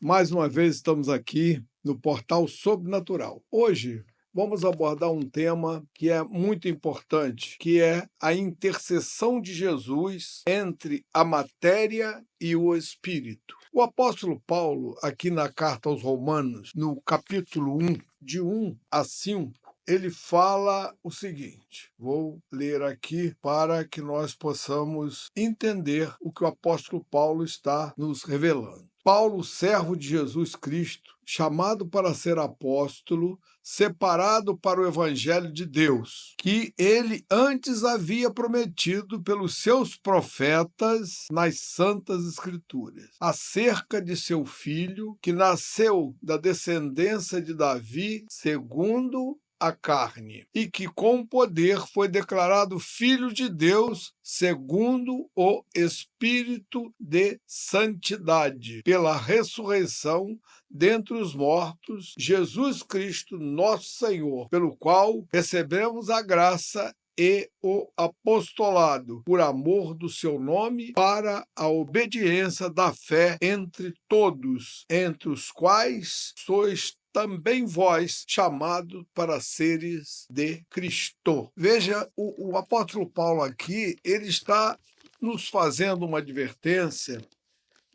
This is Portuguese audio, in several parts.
Mais uma vez estamos aqui no Portal Sobrenatural. Hoje vamos abordar um tema que é muito importante, que é a intercessão de Jesus entre a matéria e o espírito. O apóstolo Paulo, aqui na carta aos Romanos, no capítulo 1, de 1 a 5, ele fala o seguinte, vou ler aqui para que nós possamos entender o que o apóstolo Paulo está nos revelando. Paulo, servo de Jesus Cristo, chamado para ser apóstolo, separado para o evangelho de Deus, que ele antes havia prometido pelos seus profetas nas santas escrituras, acerca de seu filho, que nasceu da descendência de Davi, segundo a carne, e que com poder foi declarado Filho de Deus segundo o Espírito de santidade, pela ressurreição dentre os mortos, Jesus Cristo, nosso Senhor, pelo qual recebemos a graça e o apostolado, por amor do seu nome, para a obediência da fé entre todos, entre os quais sois também vós, chamado para seres de Cristo. Veja, o apóstolo Paulo aqui, ele está nos fazendo uma advertência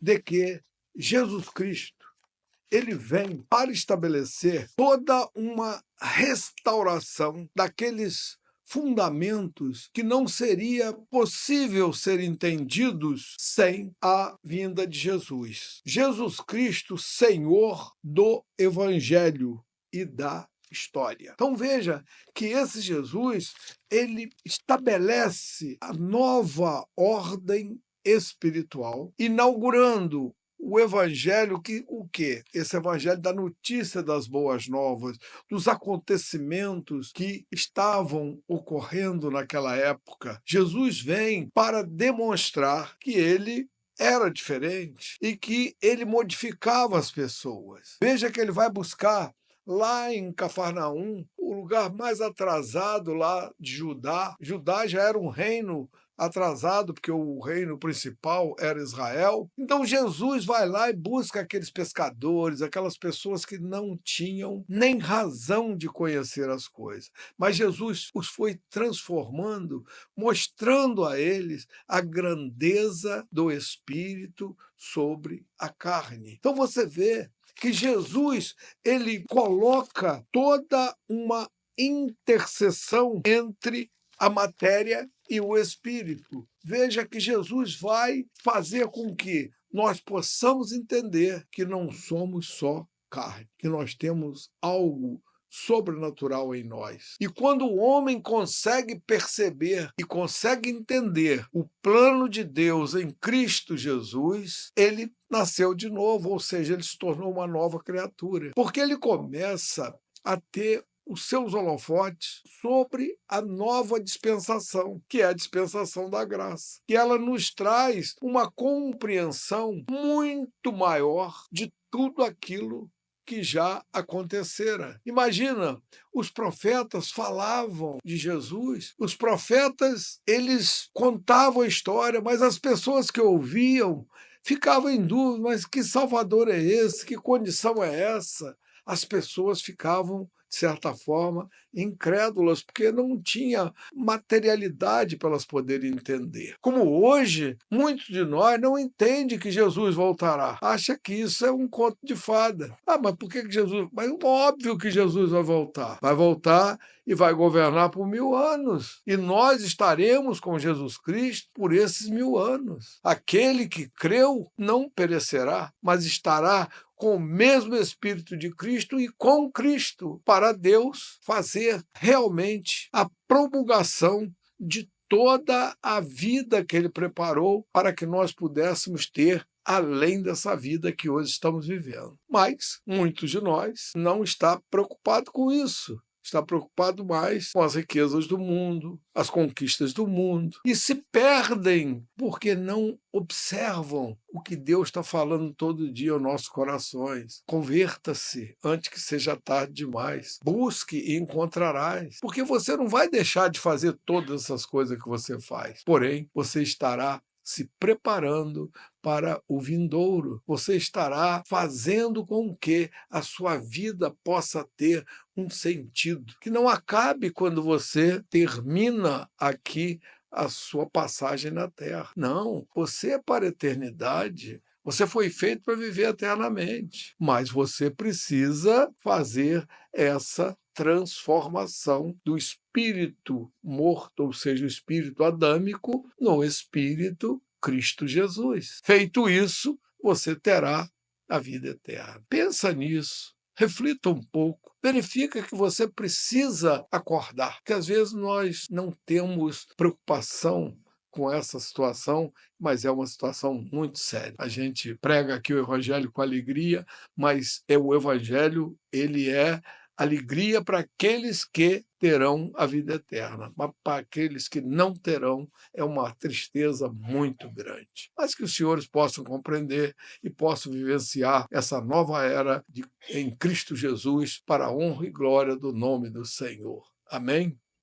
de que Jesus Cristo, ele vem para estabelecer toda uma restauração daqueles fundamentos que não seria possível ser entendidos sem a vinda de Jesus. Jesus Cristo, Senhor do Evangelho e da história. Então veja que esse Jesus, ele estabelece a nova ordem espiritual, inaugurando o evangelho, que o quê? Esse evangelho da notícia das boas novas, dos acontecimentos que estavam ocorrendo naquela época. Jesus vem para demonstrar que ele era diferente e que ele modificava as pessoas. Veja que ele vai buscar lá em Cafarnaum, o lugar mais atrasado lá de Judá. Judá já era um reino atrasado, porque o reino principal era Israel. Então Jesus vai lá e busca aqueles pescadores, aquelas pessoas que não tinham nem razão de conhecer as coisas. Mas Jesus os foi transformando, mostrando a eles a grandeza do Espírito sobre a carne. Então você vê que Jesus, ele coloca toda uma interseção entre a matéria e o espírito. Veja que Jesus vai fazer com que nós possamos entender que não somos só carne, que nós temos algo sobrenatural em nós. E quando o homem consegue perceber e consegue entender o plano de Deus em Cristo Jesus, ele nasceu de novo, ou seja, ele se tornou uma nova criatura. Porque ele começa a ter os seus holofotes sobre a nova dispensação, que é a dispensação da graça. Que ela nos traz uma compreensão muito maior de tudo aquilo que já acontecera. Imagina, os profetas falavam de Jesus, os profetas, eles contavam a história, mas as pessoas que ouviam ficavam em dúvida, mas que Salvador é esse? Que condição é essa? As pessoas ficavam, de certa forma, incrédulas, porque não tinha materialidade para elas poderem entender. Como hoje, muitos de nós não entendem que Jesus voltará. Acha que isso é um conto de fada. Ah, mas por que Jesus... Mas óbvio que Jesus vai voltar. Vai voltar e vai governar por 1000 anos. E nós estaremos com Jesus Cristo por esses 1000 anos. Aquele que creu não perecerá, mas estará com o mesmo Espírito de Cristo e com Cristo, para Deus fazer realmente a promulgação de toda a vida que Ele preparou para que nós pudéssemos ter além dessa vida que hoje estamos vivendo. Mas muitos de nós não estão preocupados com isso. Está preocupado mais com as riquezas do mundo, as conquistas do mundo, e se perdem porque não observam o que Deus está falando todo dia aos nossos corações. Converta-se antes que seja tarde demais. Busque e encontrarás. Porque você não vai deixar de fazer todas essas coisas que você faz. Porém, você estará se preparando para o vindouro. Você estará fazendo com que a sua vida possa ter um sentido, que não acabe quando você termina aqui a sua passagem na Terra. Não, você é para a eternidade. Você foi feito para viver eternamente, mas você precisa fazer essa transformação do espírito morto, ou seja, o espírito adâmico, no espírito Cristo Jesus. Feito isso, você terá a vida eterna. Pensa nisso. Reflita um pouco, verifica que você precisa acordar, que às vezes nós não temos preocupação com essa situação, mas é uma situação muito séria. A gente prega aqui o evangelho com alegria, mas o evangelho, ele é alegria para aqueles que terão a vida eterna, mas para aqueles que não terão é uma tristeza muito grande. Mas que os senhores possam compreender e possam vivenciar essa nova era em Cristo Jesus para a honra e glória do nome do Senhor. Amém?